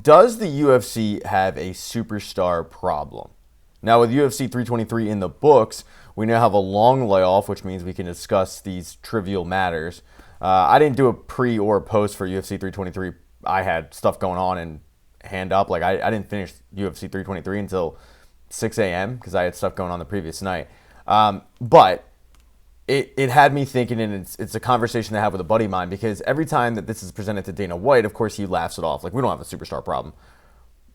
Does the UFC have a superstar problem? Now, with UFC 323 in the books, we now have a long layoff, which means we can discuss these trivial matters. I didn't do a pre or post for UFC 323. I had stuff going on and hand up. Like, I didn't finish UFC 323 until 6 a.m. because I had stuff going on the previous night. But it had me thinking, and it's a conversation I have with a buddy of mine, because every time that this is presented to Dana White, of course, he laughs it off. Like, we don't have a superstar problem.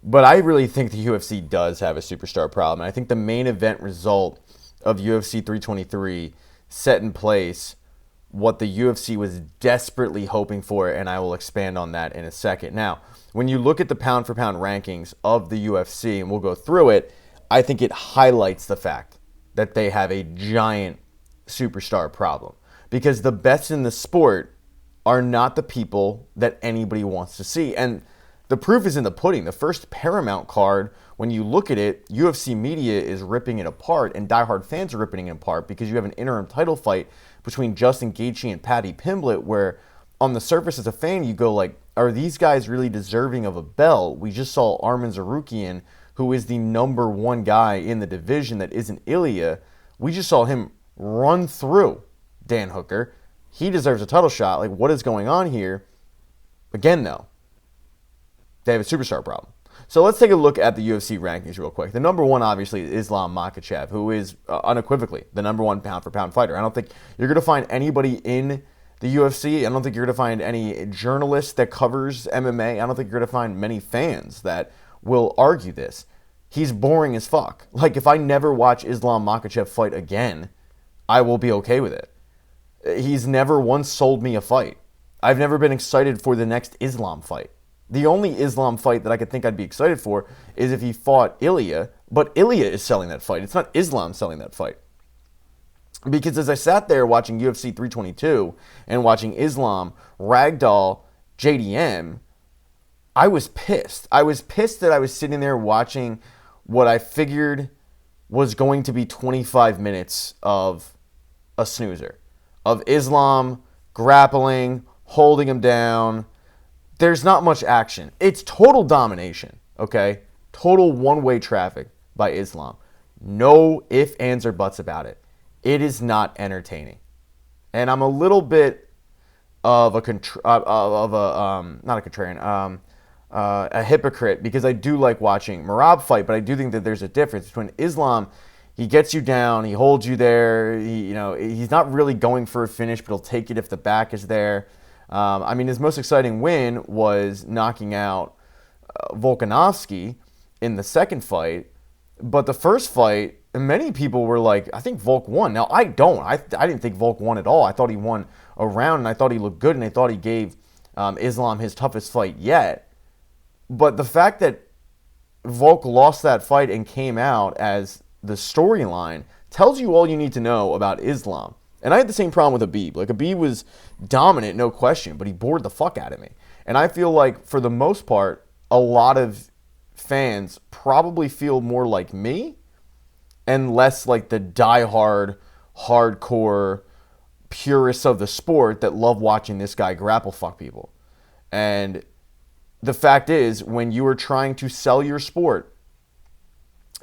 But I really think the UFC does have a superstar problem. And I think the main event result of UFC 323 set in place what the UFC was desperately hoping for, and I will expand on that in a second. Now, when you look at the pound-for-pound rankings of the UFC, and we'll go through it, I think it highlights the fact that they have a giant superstar problem. Because the best in the sport are not the people that anybody wants to see. And the proof is in the pudding. The first Paramount card, when you look at it, UFC media is ripping it apart, and diehard fans are ripping it apart because you have an interim title fight between Justin Gaethje and Paddy Pimblett, where on the surface as a fan, you go like, are these guys really deserving of a belt? We just saw Arman Tsarukyan, who is the number one guy in the division that isn't Ilya. We just saw him run through Dan Hooker. He deserves a title shot. Like, what is going on here? Again, though, they have a superstar problem. So let's take a look at the UFC rankings real quick. The number one, obviously, is Islam Makhachev, who is unequivocally the number one pound-for-pound fighter. I don't think you're going to find anybody in the UFC. I don't think you're going to find any journalist that covers MMA. I don't think you're going to find many fans that will argue this. He's boring as fuck. Like, if I never watch Islam Makhachev fight again, I will be okay with it. He's never once sold me a fight. I've never been excited for the next Islam fight. The only Islam fight that I could think I'd be excited for is if he fought Ilya, but Ilya is selling that fight. It's not Islam selling that fight. Because as I sat there watching UFC 322 and watching Islam ragdoll JDM, I was pissed. I was pissed that I was sitting there watching what I figured was going to be 25 minutes of a snoozer. Of Islam grappling, holding him down. There's not much action. It's total domination, okay? Total one-way traffic by Islam. No ifs, ands, or buts about it. It is not entertaining. And I'm a little bit of a hypocrite, because I do like watching Merab fight, but I do think that there's a difference between Islam. He gets you down, he holds you there. He's not really going for a finish, but he'll take it if the back is there. His most exciting win was knocking out Volkanovski in the second fight. But the first fight, many people were like, I think Volk won. Now, I don't. I didn't think Volk won at all. I thought he won a round, and I thought he looked good, and I thought he gave Islam his toughest fight yet. But the fact that Volk lost that fight and came out as the storyline tells you all you need to know about Islam. And I had the same problem with Khabib. Like, Khabib was dominant, no question, but he bored the fuck out of me. And I feel like, for the most part, a lot of fans probably feel more like me and less like the diehard, hardcore purists of the sport that love watching this guy grapple fuck people. And the fact is, when you are trying to sell your sport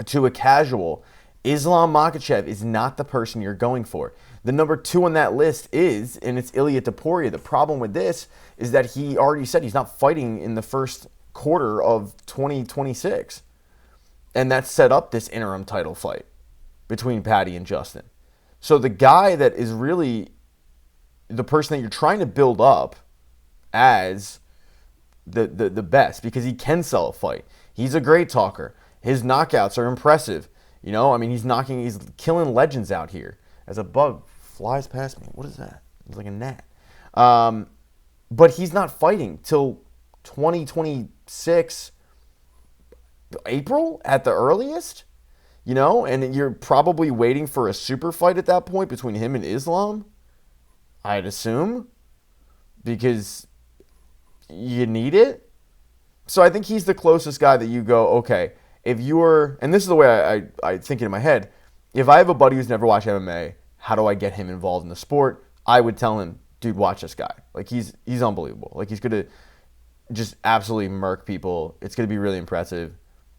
to a casual, Islam Makhachev is not the person you're going for. The number two on that list is, and it's Ilia Topuria. The problem with this is that he already said he's not fighting in the first quarter of 2026. And that set up this interim title fight between Paddy and Justin. So the guy that is really the person that you're trying to build up as the best, because he can sell a fight. He's a great talker. His knockouts are impressive. He's killing legends out here. As a bug flies past me. What is that? It's like a gnat. But he's not fighting till 2026 April at the earliest. And you're probably waiting for a super fight at that point between him and Islam, I'd assume, because you need it. So I think he's the closest guy that you go, okay, if you're, and this is the way I think it in my head, if I have a buddy who's never watched MMA, how do I get him involved in the sport? I would tell him, dude, watch this guy. Like, he's unbelievable. Like, he's going to just absolutely murk people. It's going to be really impressive.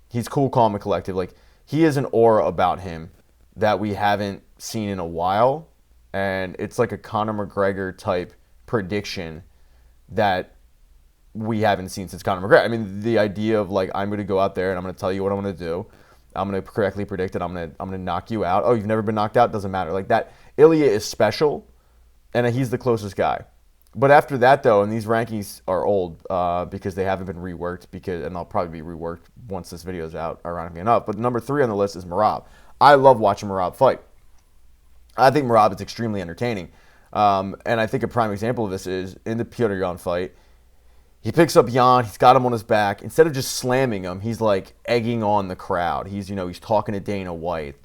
He's cool, calm, and collective. Like, he has an aura about him that we haven't seen in a while, and it's like a Conor McGregor type prediction that we haven't seen since Conor McGregor. I mean, the idea of like, I'm going to go out there and I'm going to tell you what I'm going to do. I'm going to correctly predict it. I'm going to knock you out. Oh, you've never been knocked out? Doesn't matter. Like that, Ilya is special, and he's the closest guy. But after that, though, and these rankings are old because they haven't been reworked, and they'll probably be reworked once this video is out, ironically enough. But number 3 on the list is Merab. I love watching Merab fight. I think Merab is extremely entertaining. And I think a prime example of this is in the Petr Yan fight. He picks up Yan. He's got him on his back. Instead of just slamming him, he's like egging on the crowd. He's talking to Dana White,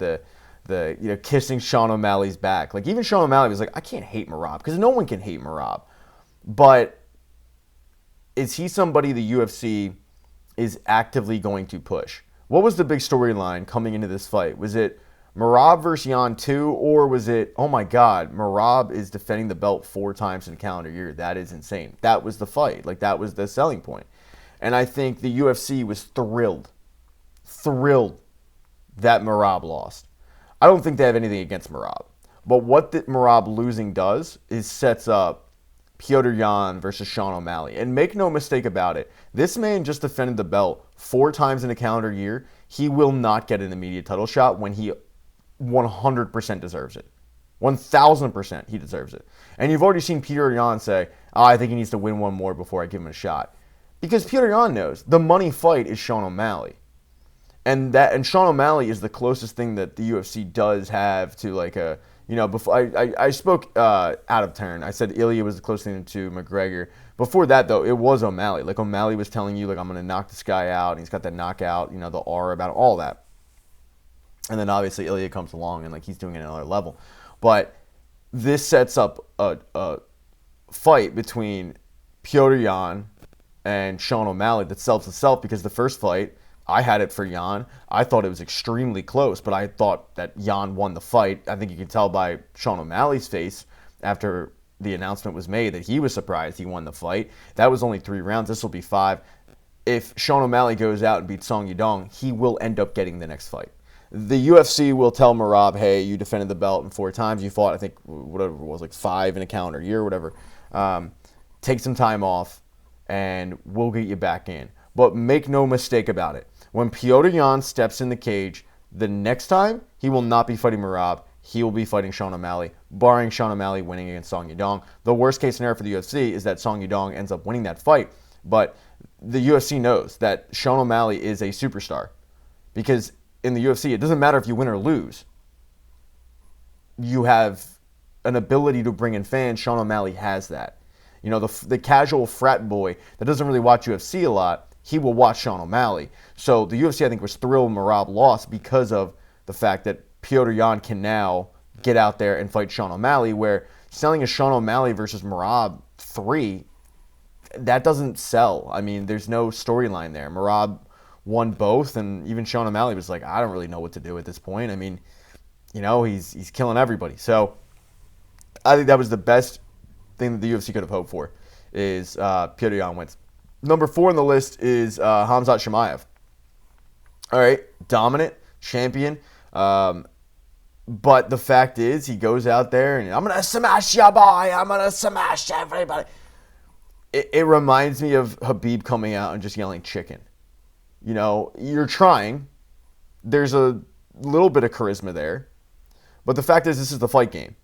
kissing Sean O'Malley's back. Like even Sean O'Malley was like, I can't hate Merab because no one can hate Merab. But is he somebody the UFC is actively going to push? What was the big storyline coming into this fight? Was it Merab versus Yan 2, or was it, oh my God, Merab is defending the belt 4 times in a calendar year? That is insane. That was the fight. Like, that was the selling point. And I think the UFC was thrilled that Merab lost. I don't think they have anything against Merab. But what Merab losing does is sets up Petr Yan versus Sean O'Malley. And make no mistake about it, this man just defended the belt 4 times in a calendar year. He will not get an immediate title shot when he 100% deserves it. 1,000% he deserves it. And you've already seen Petr Yan say, I think he needs to win one more before I give him a shot. Because Petr Yan knows the money fight is Sean O'Malley. And Sean O'Malley is the closest thing that the UFC does have to like a, before I spoke out of turn. I said Ilya was the closest thing to McGregor. Before that, though, it was O'Malley. Like O'Malley was telling you, like, I'm going to knock this guy out. And he's got that knockout, the aura about all that. And then obviously Ilya comes along and like he's doing it at another level. But this sets up a fight between Petr Yan and Sean O'Malley that sells itself because the first fight, I had it for Yan. I thought it was extremely close, but I thought that Yan won the fight. I think you can tell by Sean O'Malley's face after the announcement was made that he was surprised he won the fight. That was only 3 rounds. This will be 5. If Sean O'Malley goes out and beats Song Yudong, he will end up getting the next fight. The UFC will tell Merab, hey, you defended the belt in 4 times. You fought, I think, whatever it was, like 5 in a calendar year, whatever. Take some time off, and we'll get you back in. But make no mistake about it. When Petr Yan steps in the cage, the next time, he will not be fighting Merab. He will be fighting Sean O'Malley, barring Sean O'Malley winning against Song Yudong. The worst case scenario for the UFC is that Song Yudong ends up winning that fight. But the UFC knows that Sean O'Malley is a superstar. Because in the UFC, it doesn't matter if you win or lose. You have an ability to bring in fans. Sean O'Malley has that. The casual frat boy that doesn't really watch UFC a lot, he will watch Sean O'Malley. So the UFC, I think, was thrilled Merab lost because of the fact that Petr Yan can now get out there and fight Sean O'Malley, where selling a Sean O'Malley versus Merab 3, that doesn't sell. I mean, there's no storyline there. Merab won both, and even Sean O'Malley was like, I don't really know what to do at this point. I mean, he's killing everybody. So I think that was the best thing that the UFC could have hoped for, is Petr Yan wins. Number 4 on the list is Khamzat Chimaev. All right, dominant, champion. But the fact is, he goes out there and I'm going to smash ya, boy. I'm going to smash everybody. It reminds me of Khabib coming out and just yelling chicken. You're trying. There's a little bit of charisma there. But the fact is, this is the fight game.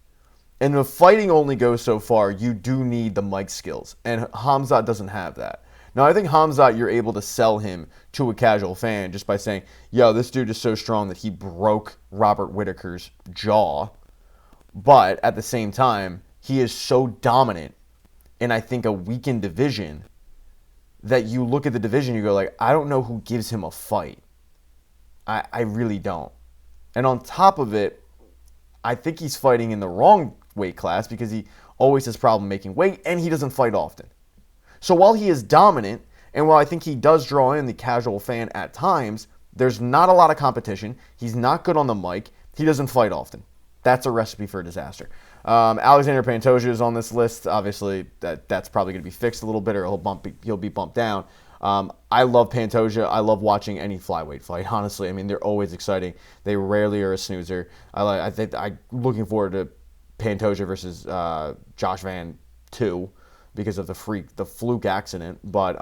And the fighting only goes so far. You do need the mic skills. And Khamzat doesn't have that. Now, I think Khamzat, you're able to sell him to a casual fan just by saying, yo, this dude is so strong that he broke Robert Whittaker's jaw. But at the same time, he is so dominant in, I think, a weakened division that you look at the division, you go like, I don't know who gives him a fight. I really don't. And on top of it, I think he's fighting in the wrong weight class because he always has problem making weight and he doesn't fight often. So while he is dominant, and while I think he does draw in the casual fan at times, there's not a lot of competition. He's not good on the mic. He doesn't fight often. That's a recipe for disaster. Alexander Pantoja is on this list. Obviously, that's probably going to be fixed a little bit, or he'll be bumped down. I love Pantoja. I love watching any flyweight fight. Honestly, I mean, they're always exciting. They rarely are a snoozer. I'm looking forward to Pantoja versus Josh Van 2 because of the fluke accident. But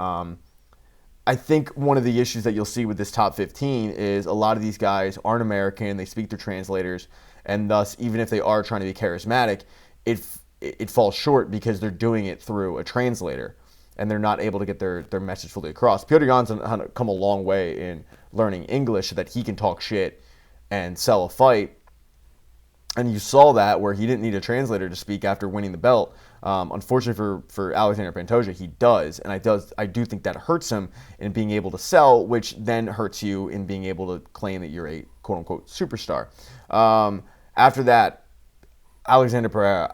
I think one of the issues that you'll see with this top 15 is a lot of these guys aren't American. They speak through translators, and thus, even if they are trying to be charismatic, it falls short because they're doing it through a translator, and they're not able to get their message fully across. Petr Yan's come a long way in learning English so that he can talk shit and sell a fight. And you saw that where he didn't need a translator to speak after winning the belt. Unfortunately for Alexander Pantoja, he does. And I do think that hurts him in being able to sell, which then hurts you in being able to claim that you're a quote-unquote superstar. After that, Alexander Pereira,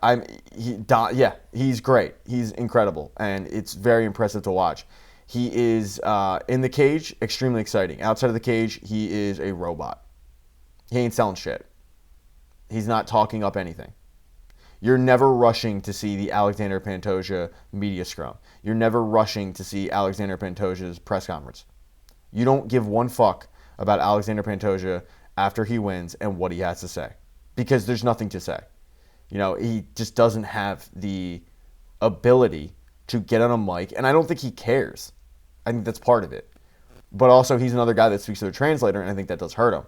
he's great. He's incredible. And it's very impressive to watch. He is, in the cage, extremely exciting. Outside of the cage, he is a robot. He ain't selling shit. He's not talking up anything. You're never rushing to see the Alexander Pantoja media scrum. You're never rushing to see Alexander Pantoja's press conference. You don't give one fuck about Alexander Pantoja after he wins and what he has to say, because there's nothing to say. You know, he just doesn't have the ability to get on a mic, and I don't think he cares. I think that's part of it. But also, he's another guy that speaks to a translator, and I think that does hurt him.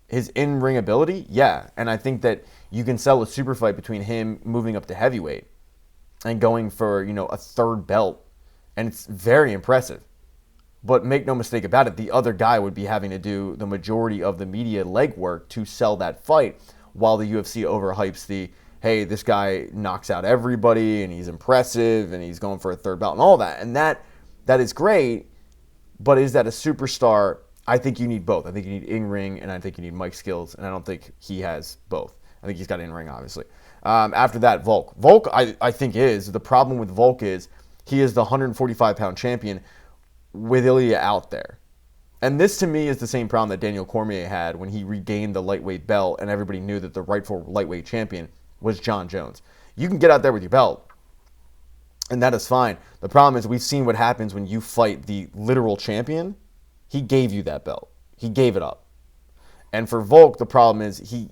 His in-ring ability, yeah. And I think that you can sell a super fight between him moving up to heavyweight and going for, a third belt. And it's very impressive. But make no mistake about it, the other guy would be having to do the majority of the media legwork to sell that fight, while the UFC overhypes hey, this guy knocks out everybody and he's impressive and he's going for a third belt and all that. And that is great, but is that a superstar? I think you need both. I think you need in-ring, and I think you need mic skills, and I don't think he has both. I think he's got in-ring, obviously. After that, Volk. Volk, I think the problem with Volk is he is the 145-pound champion with Ilya out there. And this, to me, is the same problem that Daniel Cormier had when he regained the lightweight belt, and everybody knew that the rightful lightweight champion was John Jones. You can get out there with your belt, and that is fine. The problem is we've seen what happens when you fight the literal champion. He gave you that belt. He gave it up. And for Volk, the problem is he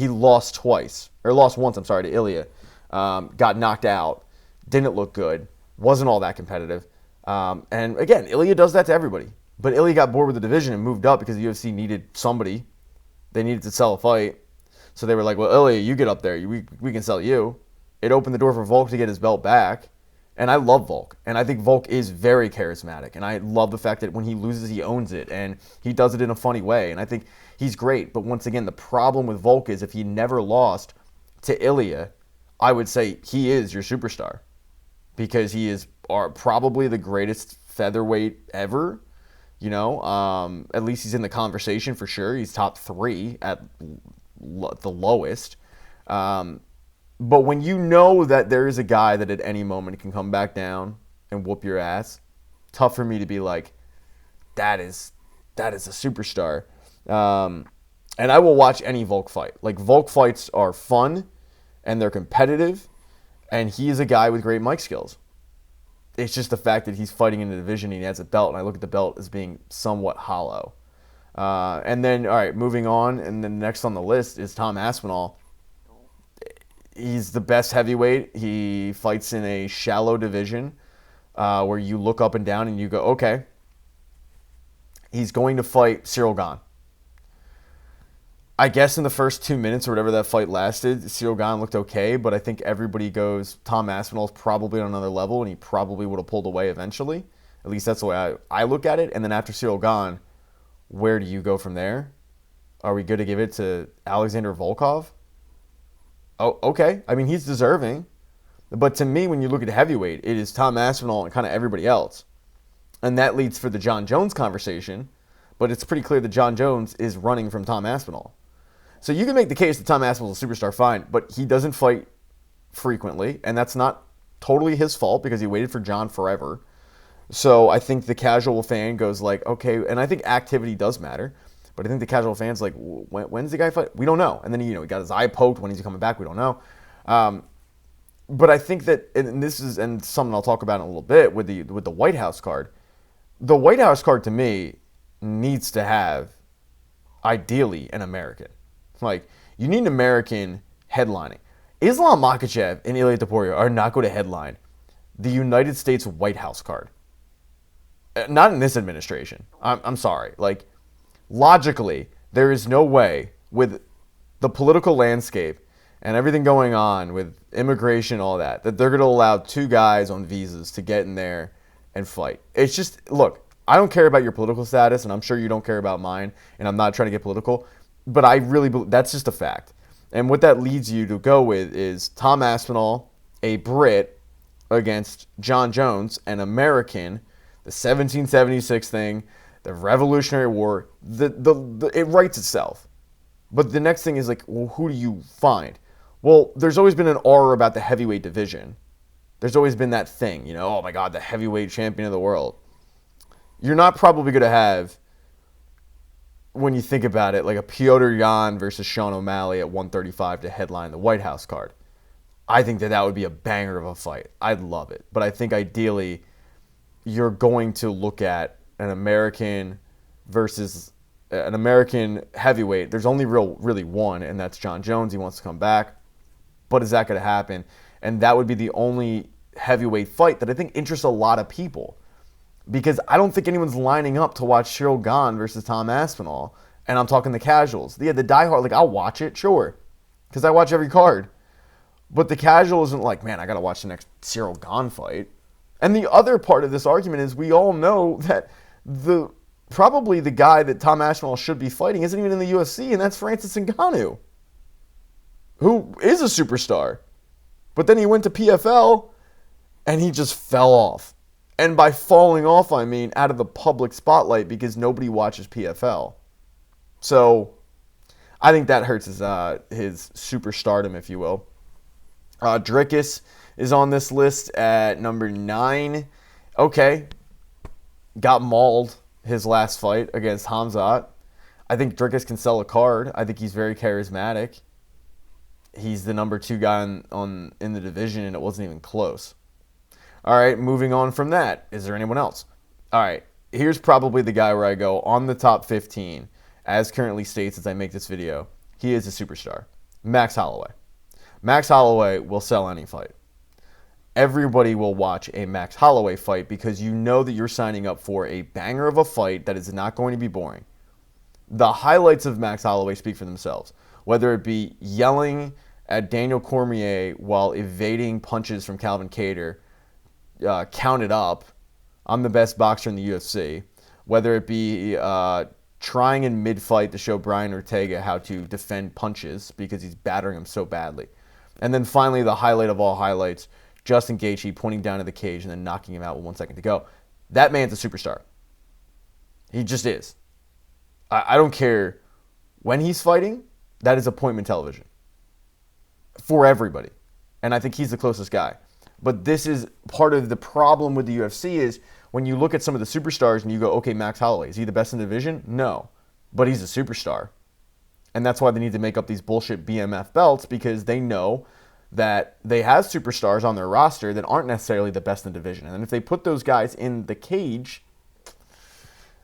lost once, to Ilya. Got knocked out. Didn't look good. Wasn't all that competitive. And again, Ilya does that to everybody. But Ilya got bored with the division and moved up because the UFC needed somebody. They needed to sell a fight. So they were like, well, Ilya, you get up there. We can sell you. It opened the door for Volk to get his belt back. And I love Volk. And I think Volk is very charismatic. And I love the fact that when he loses, he owns it. And he does it in a funny way. And I think he's great. But once again, the problem with Volk is if he never lost to Ilya, I would say he is your superstar. Because he is probably the greatest featherweight ever. At least he's in the conversation for sure. He's top 3 at the lowest. But when you know that there is a guy that at any moment can come back down and whoop your ass, tough for me to be like, that is a superstar. And I will watch any Volk fight. Like, Volk fights are fun and they're competitive, and he is a guy with great mic skills. It's just the fact that he's fighting in a division and he has a belt, and I look at the belt as being somewhat hollow. And then, all right, moving on, and then next on the list is Tom Aspinall. He's the best heavyweight. He fights in a shallow division where you look up and down and you go, okay, he's going to fight Cyril Gane. I guess in the first 2 minutes or whatever that fight lasted, Cyril Gane looked okay, but I think everybody goes, Tom Aspinall's probably on another level, and he probably would have pulled away eventually. At least that's the way I look at it. And then after Cyril Gane, where do you go from there? Are we good to give it to Alexander Volkov? Oh, okay. I mean, he's deserving. But to me, when you look at heavyweight, it is Tom Aspinall and kind of everybody else. And that leads for the John Jones conversation. But it's pretty clear that John Jones is running from Tom Aspinall. So you can make the case that Tom Aspinall is a superstar, fine. But he doesn't fight frequently. And that's not totally his fault because he waited for John forever. So I think the casual fan goes like, okay. And I think activity does matter. But I think the casual fan's like, when's the guy fight? We don't know. And then he got his eye poked. When he's coming back, we don't know. But I think that, and this is and something I'll talk about in a little bit with the White House card. The White House card to me needs to have ideally an American. Like, you need an American headlining. Islam Makhachev and Ilya Topuria are not going to headline the United States White House card. Not in this administration. I'm sorry. Like, logically, there is no way with the political landscape and everything going on with immigration, all that they're going to allow two guys on visas to get in there and fight. It's just, look, I don't care about your political status, and I'm sure you don't care about mine, and I'm not trying to get political, but I really believe that's just a fact. And what that leads you to go with is Tom Aspinall, a Brit, against John Jones, an American, the 1776 thing, the Revolutionary War, it writes itself. But the next thing is like, well, who do you find? Well, there's always been an aura about the heavyweight division. There's always been that thing, oh my God, the heavyweight champion of the world. You're not probably going to have, when you think about it, like a Piotr Jan versus Sean O'Malley at 135 to headline the White House card. I think that would be a banger of a fight. I'd love it. But I think ideally you're going to look at an American versus an American heavyweight. There's only really one, and that's John Jones. He wants to come back. But is that going to happen? And that would be the only heavyweight fight that I think interests a lot of people. Because I don't think anyone's lining up to watch Cyril Gane versus Tom Aspinall. And I'm talking the casuals. Yeah, the diehard, like, I'll watch it, sure. Because I watch every card. But the casual isn't like, man, I got to watch the next Cyril Gane fight. And the other part of this argument is we all know that probably the guy that Tom Aspinall should be fighting isn't even in the UFC, and that's Francis Ngannou, who is a superstar. But then he went to PFL, and he just fell off. And by falling off, I mean out of the public spotlight because nobody watches PFL. So I think that hurts his superstardom, if you will. Dricus is on this list at number 9. Okay. Got mauled his last fight against Hamzat. I think Dricus can sell a card. I think he's very charismatic. He's the number 2 guy in the division, and it wasn't even close. All right, moving on from that. Is there anyone else? All right, here's probably the guy where I go on the top 15, as currently states as I make this video. He is a superstar. Max Holloway. Max Holloway will sell any fight. Everybody will watch a Max Holloway fight because you know that you're signing up for a banger of a fight that is not going to be boring. The highlights of Max Holloway speak for themselves, whether it be yelling at Daniel Cormier while evading punches from Calvin Kattar, counted up, I'm the best boxer in the UFC, whether it be trying in mid-fight to show Brian Ortega how to defend punches because he's battering him so badly. And then finally, the highlight of all highlights, Justin Gaethje pointing down to the cage and then knocking him out with 1 second to go. That man's a superstar. He just is. I don't care when he's fighting. That is appointment television for everybody. And I think he's the closest guy. But this is part of the problem with the UFC is when you look at some of the superstars and you go, okay, Max Holloway, is he the best in the division? No. But he's a superstar. And that's why they need to make up these bullshit BMF belts because they know that they have superstars on their roster that aren't necessarily the best in the division. And if they put those guys in the cage,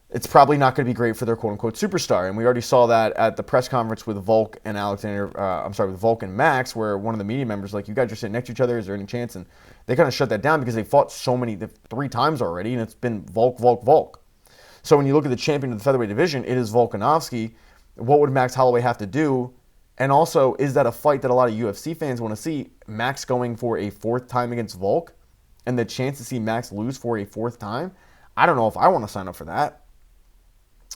it's probably not going to be great for their quote-unquote superstar. And we already saw that at the press conference with Volk and with Volk and Max, where one of the media members like, you guys are sitting next to each other, is there any chance? And they kind of shut that down because they fought 3 times already, and it's been Volk, Volk, Volk. So when you look at the champion of the featherweight division, it is Volkanovski. What would Max Holloway have to do? And also, is that a fight that a lot of UFC fans want to see? Max going for a 4th time against Volk, and the chance to see Max lose for a 4th time? I don't know if I want to sign up for that.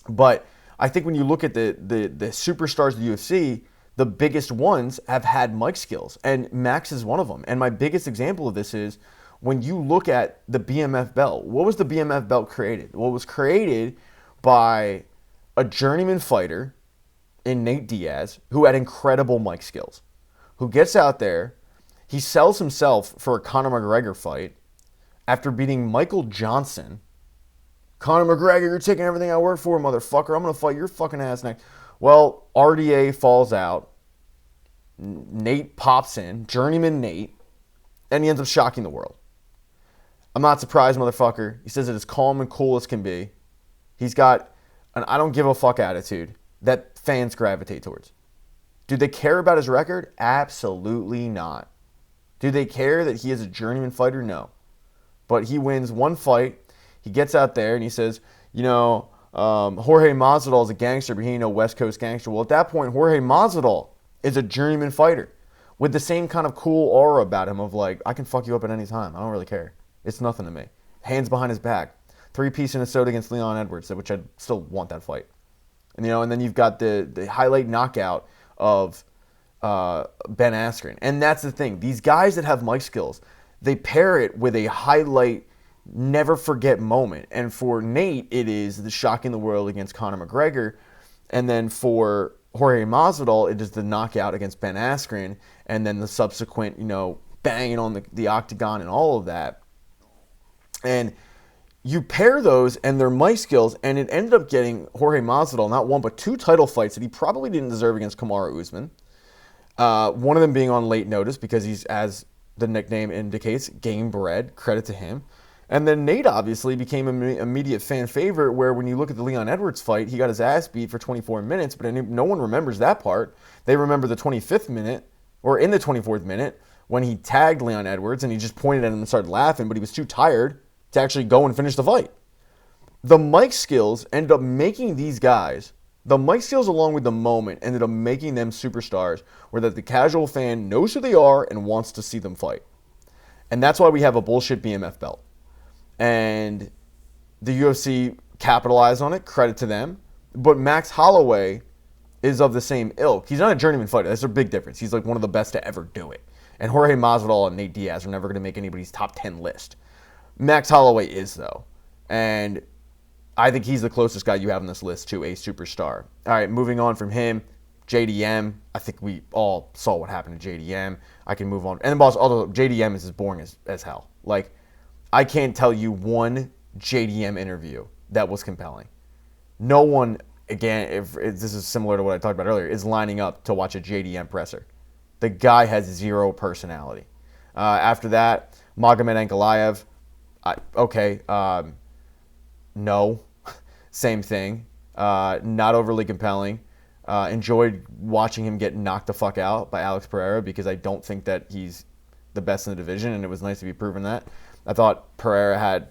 But I think when you look at the superstars of the UFC, the biggest ones have had mic skills, and Max is one of them. And my biggest example of this is when you look at the BMF belt. What was the BMF belt created? Well, it was created by a journeyman fighter in Nate Diaz who had incredible mic skills, who gets out there, he sells himself for a Conor McGregor fight after beating Michael Johnson. Conor McGregor, you're taking everything I work for, motherfucker. I'm going to fight your fucking ass next. Well, RDA falls out. Nate pops in, journeyman Nate, and he ends up shocking the world. I'm not surprised, motherfucker. He says it as calm and cool as can be. He's got an I don't give a fuck attitude that fans gravitate towards. Do they care about his record? Absolutely not. Do they care that he is a journeyman fighter? No. But he wins one fight. He gets out there and he says, Jorge Masvidal is a gangster, but he ain't no West Coast gangster. Well, at that point, Jorge Masvidal is a journeyman fighter with the same kind of cool aura about him of like, I can fuck you up at any time. I don't really care. It's nothing to me. Hands behind his back. 3-piece in a soda against Leon Edwards, which I still want that fight. And then you've got the highlight knockout of Ben Askren. And that's the thing. These guys that have mic skills, they pair it with a highlight, never forget moment. And for Nate, it is the shocking the world against Conor McGregor. And then for Jorge Masvidal, it is the knockout against Ben Askren. And then the subsequent, banging on the octagon and all of that. And you pair those and their mic skills, and it ended up getting Jorge Masvidal not one but 2 title fights that he probably didn't deserve against Kamaru Usman. One of them being on late notice because he's, as the nickname indicates, game bred. Credit to him. And then Nate obviously became an immediate fan favorite, where when you look at the Leon Edwards fight, he got his ass beat for 24 minutes, but no one remembers that part. They remember the 25th minute, or in the 24th minute, when he tagged Leon Edwards and he just pointed at him and started laughing, but he was too tired to actually go and finish the fight. The mic skills ended up making these guys, the mic skills along with the moment, ended up making them superstars, where that the casual fan knows who they are and wants to see them fight. And that's why we have a bullshit BMF belt. And the UFC capitalized on it, credit to them. But Max Holloway is of the same ilk. He's not a journeyman fighter. That's a big difference. He's like one of the best to ever do it. And Jorge Masvidal and Nate Diaz are never going to make anybody's top 10 list. Max Holloway is, though. And I think he's the closest guy you have on this list to a superstar. All right, moving on from him, JDM. I think we all saw what happened to JDM. I can move on. And the boss, although JDM is as boring as hell. Like, I can't tell you one JDM interview that was compelling. No one, again, if this is similar to what I talked about earlier, is lining up to watch a JDM presser. The guy has zero personality. After that, Magomed Ankalaev. No. Same thing. Not overly compelling. Enjoyed watching him get knocked the fuck out by Alex Pereira because I don't think that he's the best in the division, and it was nice to be proven that. I thought Pereira had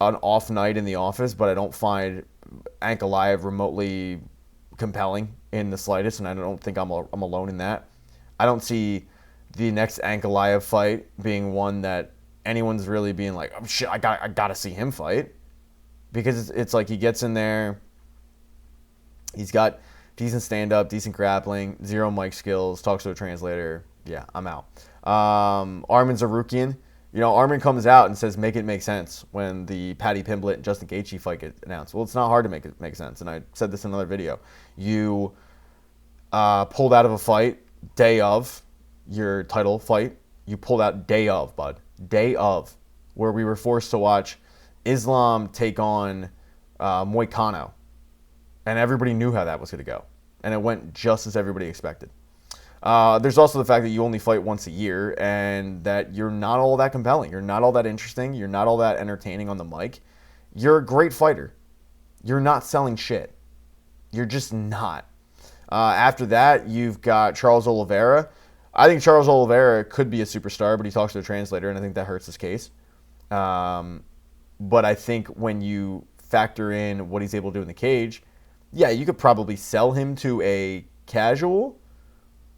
an off night in the office, but I don't find Ankalaev remotely compelling in the slightest, and I don't think I'm alone in that. I don't see the next Ankalaev fight being one that anyone's really being like, oh shit, I gotta see him fight, because it's like he gets in there, he's got decent stand-up, decent grappling, zero mic skills, talks to a translator. Yeah, I'm out. Armin Zarukian. Armin comes out and says, make it make sense when the Paddy Pimblett and Justin Gaethje fight gets announced. Well, it's not hard to make it make sense, and I said this in another video. You pulled out of a fight day of your title fight. You pulled out day of, bud. Day of, where we were forced to watch Islam take on Moicano. And everybody knew how that was going to go. And it went just as everybody expected. There's also the fact that you only fight once a year and that you're not all that compelling. You're not all that interesting. You're not all that entertaining on the mic. You're a great fighter. You're not selling shit. You're just not. After that, you've got Charles Oliveira. I think Charles Oliveira could be a superstar, but he talks to a translator, and I think that hurts his case. But I think when you factor in what he's able to do in the cage, yeah, you could probably sell him to a casual,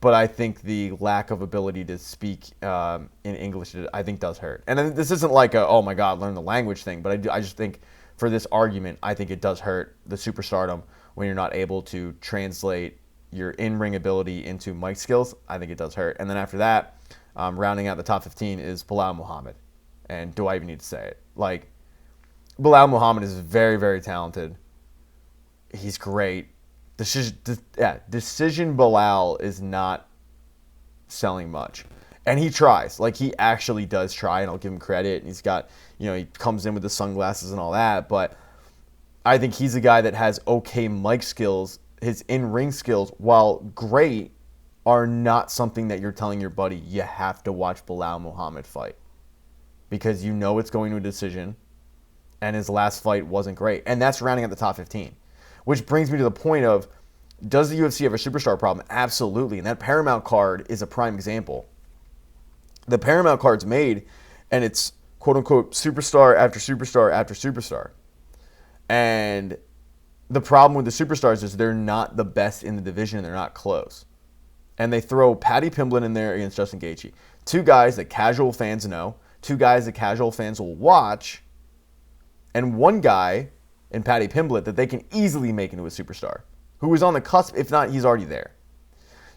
but I think the lack of ability to speak in English, I think, does hurt. And this isn't like a, oh my God, learn the language thing, but I just think for this argument, I think it does hurt the superstardom when you're not able to translate your in-ring ability into mic skills. I think it does hurt. And then after that, rounding out the top 15 is Bilal Muhammad. And do I even need to say it? Like, Bilal Muhammad is very, very talented. He's great. Decision Bilal is not selling much. And he tries. Like, he actually does try, and I'll give him credit. And he's got, he comes in with the sunglasses and all that. But I think he's a guy that has okay mic skills. His in-ring skills, while great, are not something that you're telling your buddy, you have to watch Bilal Muhammad fight. Because you know it's going to a decision, and his last fight wasn't great. And that's rounding at the top 15. Which brings me to the point of, does the UFC have a superstar problem? Absolutely. And that Paramount card is a prime example. The Paramount card's made, and it's quote-unquote superstar after superstar after superstar. And the problem with the superstars is they're not the best in the division. They're not close. And they throw Paddy Pimblett in there against Justin Gaethje. Two guys that casual fans know, two guys that casual fans will watch, and one guy in Paddy Pimblett that they can easily make into a superstar, who is on the cusp. If not, he's already there.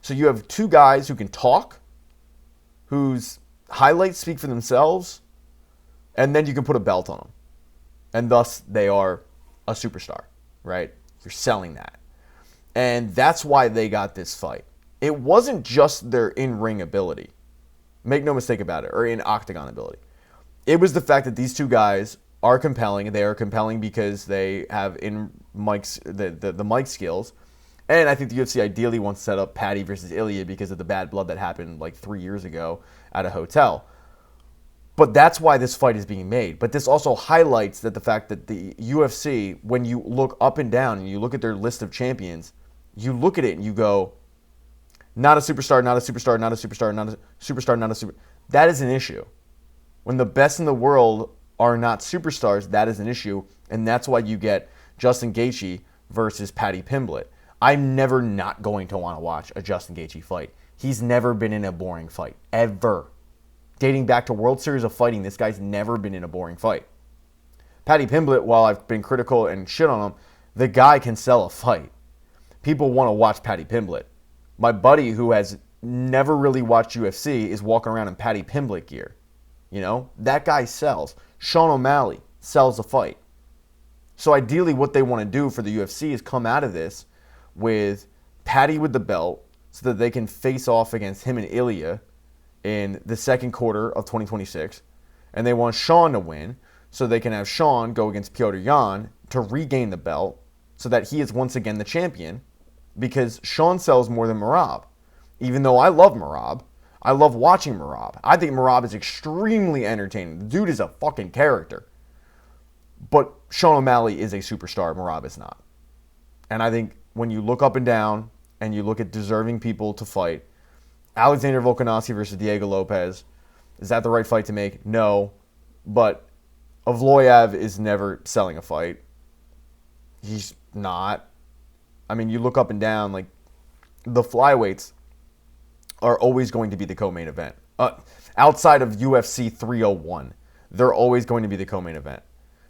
So you have two guys who can talk, whose highlights speak for themselves, and then you can put a belt on them. And thus, they are a superstar, right? You're selling that. And that's why they got this fight. It wasn't just their in-ring ability. Make no mistake about it, or in octagon ability. It was the fact that these two guys are compelling. They are compelling because they have the mic skills. And I think the UFC ideally wants to set up Paddy versus Ilya because of the bad blood that happened like 3 years ago at a hotel. But that's why this fight is being made. But this also highlights that the fact that the UFC, when you look up and down and you look at their list of champions, you look at it and you go, not a superstar, not a superstar, not a superstar, not a superstar, not a super. That is an issue. When the best in the world are not superstars, that is an issue. And that's why you get Justin Gaethje versus Paddy Pimblett. I'm never not going to want to watch a Justin Gaethje fight. He's never been in a boring fight, ever. Dating back to World Series of Fighting, this guy's never been in a boring fight. Paddy Pimblett, while I've been critical and shit on him, the guy can sell a fight. People want to watch Paddy Pimblett. My buddy, who has never really watched UFC, is walking around in Paddy Pimblett gear. You know, that guy sells. Sean O'Malley sells a fight. So ideally what they want to do for the UFC is come out of this with Paddy with the belt so that they can face off against him and Ilya in the second quarter of 2026. And they want Sean to win so they can have Sean go against Petr Yan to regain the belt so that he is once again the champion, because Sean sells more than Merab. Even though I love Merab, I love watching Merab. I think Merab is extremely entertaining. The dude is a fucking character. But Sean O'Malley is a superstar. Merab is not. And I think when you look up and down and you look at deserving people to fight, Alexander Volkanovski versus Diego Lopez, is that the right fight to make? No. But Evloev is never selling a fight. He's not. I mean, you look up and down, like, the flyweights are always going to be the co-main event. Outside of UFC 301, they're always going to be the co-main event.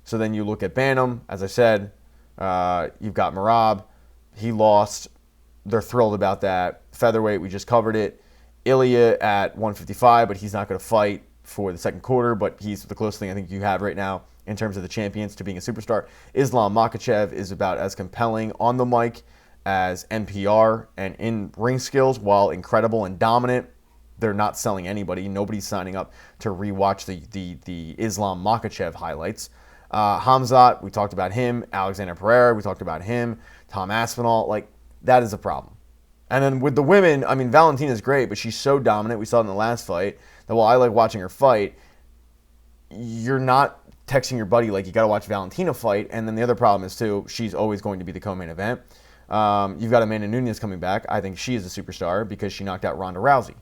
So then you look at Bantam, as I said, you've got Merab. He lost. They're thrilled about that. Featherweight, we just covered it. Ilya at 155, but he's not going to fight for the second quarter, but he's the closest thing I think you have right now in terms of the champions to being a superstar. Islam Makhachev is about as compelling on the mic as NPR and in ring skills. While incredible and dominant, they're not selling anybody. Nobody's signing up to rewatch the Islam Makhachev highlights. Hamzat, we talked about him. Alexander Pereira, we talked about him. Tom Aspinall, like, that is a problem. And then with the women, I mean, Valentina's great, but she's so dominant. We saw it in the last fight that while I like watching her fight, you're not texting your buddy like, you got to watch Valentina fight. And then the other problem is, too, she's always going to be the co-main event. You've got Amanda Nunes coming back. I think she is a superstar because she knocked out Ronda Rousey.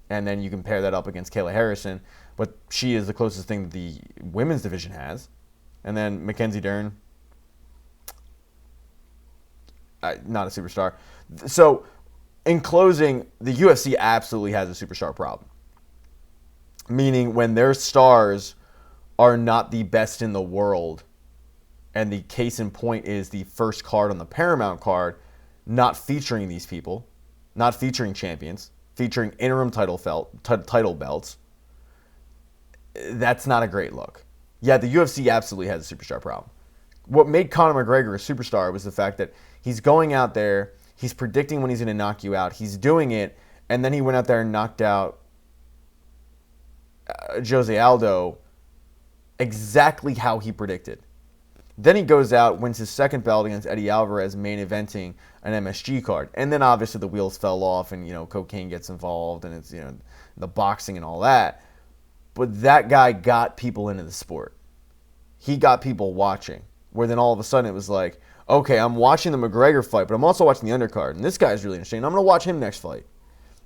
And then you can pair that up against Kayla Harrison, but she is the closest thing that the women's division has. And then Mackenzie Dern, not a superstar. So, in closing, the UFC absolutely has a superstar problem. Meaning when their stars are not the best in the world, and the case in point is the first card on the Paramount card, not featuring these people, not featuring champions, featuring interim title belts, that's not a great look. Yeah, the UFC absolutely has a superstar problem. What made Conor McGregor a superstar was the fact that he's going out there, he's predicting when he's going to knock you out, he's doing it, and then he went out there and knocked out Jose Aldo exactly how he predicted. Then he goes out, wins his second belt against Eddie Alvarez, main eventing an MSG card. And then obviously the wheels fell off and, cocaine gets involved and it's, the boxing and all that. But that guy got people into the sport. He got people watching. Where then all of a sudden it was like, okay, I'm watching the McGregor fight, but I'm also watching the undercard. And this guy's really interesting. I'm going to watch him next fight.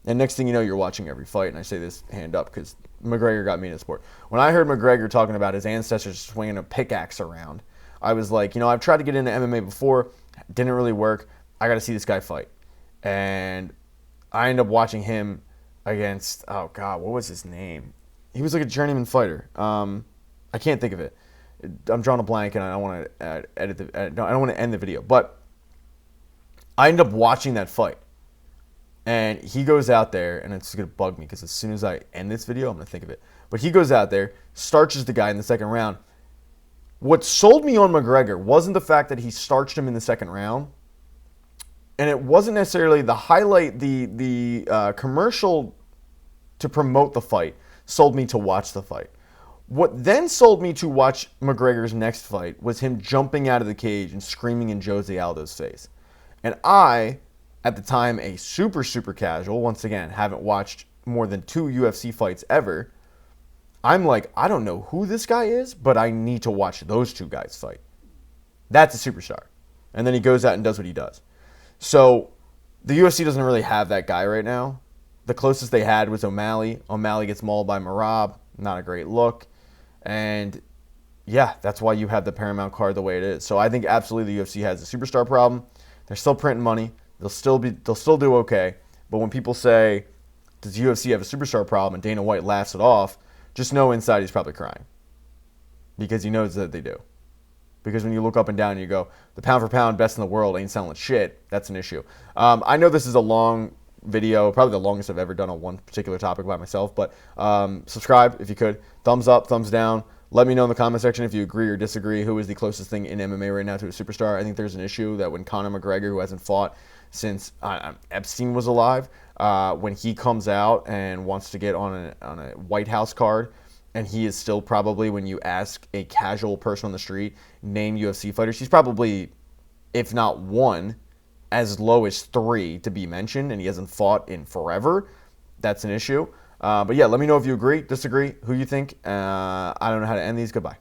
And next thing you know, you're watching every fight. And I say this hand up because McGregor got me into the sport. When I heard McGregor talking about his ancestors swinging a pickaxe around, I was like, I've tried to get into MMA before. Didn't really work. I got to see this guy fight. And I ended up watching him against, oh God, what was his name? He was like a journeyman fighter. I can't think of it. I'm drawing a blank, and I don't want to I don't want to end the video. But I ended up watching that fight, and he goes out there, and it's gonna bug me because as soon as I end this video, I'm gonna think of it. But he goes out there, starches the guy in the second round. What sold me on McGregor wasn't the fact that he starched him in the second round, and it wasn't necessarily the highlight, the commercial to promote the fight sold me to watch the fight. What then sold me to watch McGregor's next fight was him jumping out of the cage and screaming in Jose Aldo's face. And I, at the time, a super, super casual, once again, haven't watched more than 2 UFC fights ever. I'm like, I don't know who this guy is, but I need to watch those 2 guys fight. That's a superstar. And then he goes out and does what he does. So the UFC doesn't really have that guy right now. The closest they had was O'Malley. O'Malley gets mauled by Merab. Not a great look. And yeah, that's why you have the Paramount card the way it is. So I think absolutely the UFC has a superstar problem. They're still printing money. They'll still do okay. But when people say, does UFC have a superstar problem, and Dana White laughs it off, just know inside he's probably crying. Because he knows that they do. Because when you look up and down and you go, the pound for pound best in the world ain't selling shit, that's an issue. I know this is a long video, probably the longest I've ever done on one particular topic by myself, but subscribe if you could. Thumbs up, thumbs down. Let me know in the comment section if you agree or disagree. Who is the closest thing in MMA right now to a superstar? I think there's an issue that when Conor McGregor, who hasn't fought since Epstein was alive, when he comes out and wants to get on a White House card, and he is still probably, when you ask a casual person on the street, name UFC fighters, he's probably, if not one, as low as 3 to be mentioned, and he hasn't fought in forever. That's an issue. But yeah, let me know if you agree, disagree, who you think. I don't know how to end these. Goodbye.